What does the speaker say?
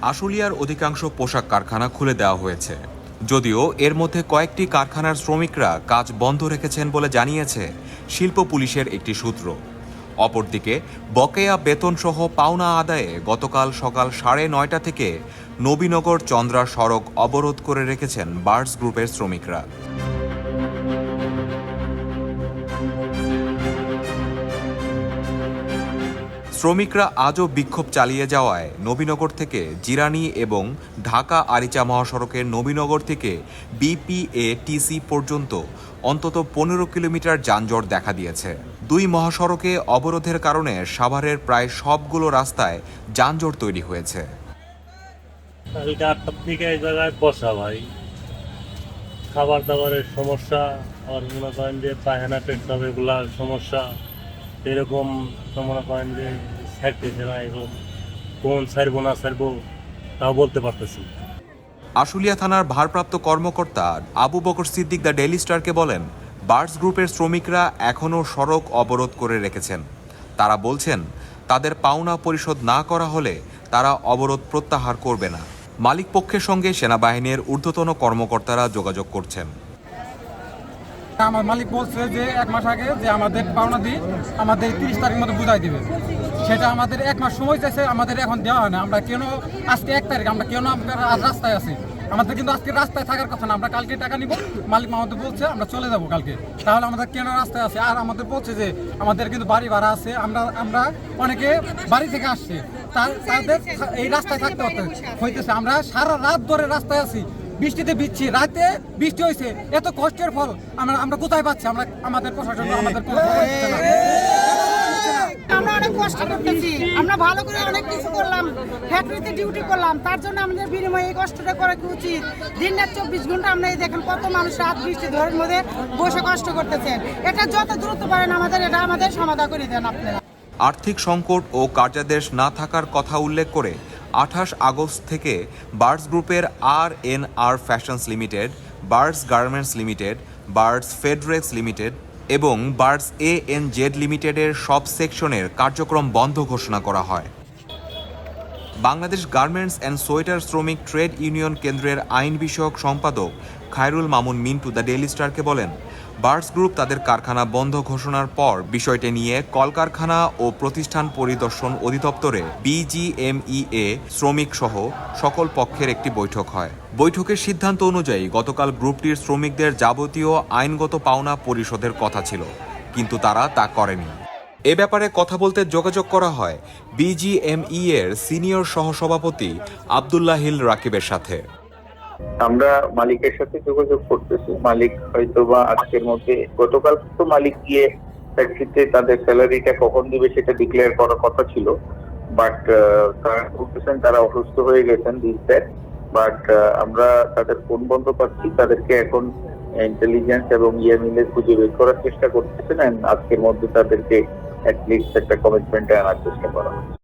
আশুলিয়ার অধিকাংশ পোশাক কারখানা খুলে দেওয়া হয়েছে, যদিও এর মধ্যে কয়েকটি কারখানার শ্রমিকরা কাজ বন্ধ রেখেছেন বলে জানিয়েছে শিল্প পুলিশের একটি সূত্র। অপরদিকে বকেয়া বেতনসহ পাওনা আদায়ে গতকাল সকাল 9:30 থেকে নবীনগর চন্দ্রা সড়ক অবরোধ করে রেখেছেন বার্ডস গ্রুপের শ্রমিকরা। শ্রমিকরা আজও বিক্ষোভ চালিয়ে যাওয়ায় নবীনগর থেকে জিরানী এবং ঢাকা আরিচা মহাসড়কের নবীনগর থেকে বিপিএটিসি পর্যন্ত অন্তত 15 কিলোমিটার যানজট দেখা দিয়েছে। দুই মহাসড়কে অবরোধের কারণে সাভারের প্রায় সবগুলো রাস্তায় যানজট তৈরি হয়েছে। কালকে 8টার দিকে এই জায়গায় বসা ভাই, খাবার দাবারের সমস্যা, আর মনে করেন যে পায়খানা পেট্রোল এগুলার সমস্যা, এরকম মনে করেন যে ছাড়তেছে না, এরকম কোন ছাড়বো না ছাড়বো তাও বলতে পারতেছি। আশুলিয়া থানার ভারপ্রাপ্ত কর্মকর্তা আবু বকর সিদ্দিক দ্য ডেইলি স্টারকে বলেন, বার্ডস গ্রুপের শ্রমিকরা এখনও সড়ক অবরোধ করে রেখেছেন। তারা বলছেন, তাদের পাওনা পরিশোধ না করা হলে তারা অবরোধ প্রত্যাহার করবে না। মালিক পক্ষের সঙ্গে সেনাবাহিনীর ঊর্ধ্বতন কর্মকর্তারা যোগাযোগ করছেন। আমার মালিক বলছে যে 1 মাস আগে যে আমাদের পাওনা দিয়ে আমাদের 30 তারিখ মতো বুঝাই দিবে, সেটা আমাদের 1 মাস সময় চাইছে, আমাদের এখন দেওয়া হয় না। আমরা কেন আজকে 1 তারিখ, আমরা কেন আজ রাস্তায় আছি? আমাদের কিন্তু আজকে রাস্তায় থাকার কথা না, আমরা কালকে টাকা নিব। মালিক আমাদের বলছে আমরা চলে যাব কালকে, তাহলে আমাদের কেন রাস্তায় আছে? আর আমাদের বলছে যে আমাদের কিন্তু বাড়ি ভাড়া আছে, আমরা অনেকে বাড়ি থেকে আসছে, তাদের এই রাস্তায় থাকতে হইতেছে। আমরা সারা রাত ধরে রাস্তায় আছি, বৃষ্টিতে ভিজছি, রাতে বৃষ্টি হয়েছে, এত কষ্টের ফল আমরা কোথায় পাচ্ছি? আমাদের প্রশাসন আমাদের আমরা অনেক কষ্ট করতেছি, আমরা ভালো করে অনেক কিছু করলাম, ফ্যাক্টরিতে ডিউটি করলাম, তার জন্য আমাদের বিনিময়ে এই কষ্টটা করা কি উচিত? দিন রাত 24 ঘন্টা আমরা এই দেখেন কত মানুষ রাত বৃষ্টি ধরের মধ্যে বসে কষ্ট করতেছেন। এটা যত দ্রুত পারেন আমাদের সমাধান করে দেন আপনারা। আর্থিক সংকট ও কার্যাদেশ না থাকার কথা উল্লেখ করে 28 আগস্ট থেকে বার্ডস গ্রুপের RNR fashions limited, Birds garments limited, Birds Fedrex limited এবং বার্ডস ANZ লিমিটেডের সব সেকশনের কার্যক্রম বন্ধ ঘোষণা করা হয়। বাংলাদেশ গার্মেন্টস অ্যান্ড সোয়েটার শ্রমিক ট্রেড ইউনিয়ন কেন্দ্রের আইন বিষয়ক সম্পাদক খায়রুল মামুন মিন্টু দ্য ডেইলি স্টারকে বলেন, বার্ডস গ্রুপ তাদের কারখানা বন্ধ ঘোষণার পর বিষয়টি নিয়ে কলকারখানা ও প্রতিষ্ঠান পরিদর্শন অধিদপ্তরে BGMEA শ্রমিক সহ সকল পক্ষের একটি বৈঠক হয়। বৈঠকের সিদ্ধান্ত অনুযায়ী গতকাল গ্রুপটির শ্রমিকদের যাবতীয় আইনগত পাওনা পরিশোধের কথা ছিল, কিন্তু তারা তা করেনি। এ ব্যাপারে কথা বলতে যোগাযোগ করা হয় BGME এর সিনিয়র সহসভাপতি আব্দুল্লাহ হিল রাকিবের সাথে। আমরা মালিকের সাথে যোগাযোগ করতেছি। মালিক হয়তোবা আজকের মধ্যে, গতকাল তো মালিক গিয়ে ফ্যাক্টরিতে তাদের স্যালারিটা কখন দিবে সেটা ডিক্লেয়ার করার কথা ছিল, বাট তারা বলতেছেন তারা অসুস্থ হয়ে গেছেন দিন। বাট আমরা তাদের ফোন বন্ধ পাচ্ছি, তাদেরকে এখন ইন্টেলিজেন্স এবং মিলে খুঁজে বের করার চেষ্টা করতেছেন। আজকের মধ্যে তাদেরকে অ্যাটলিস্ট একটা কমিটমেন্টে আনার চেষ্টা করা হচ্ছে।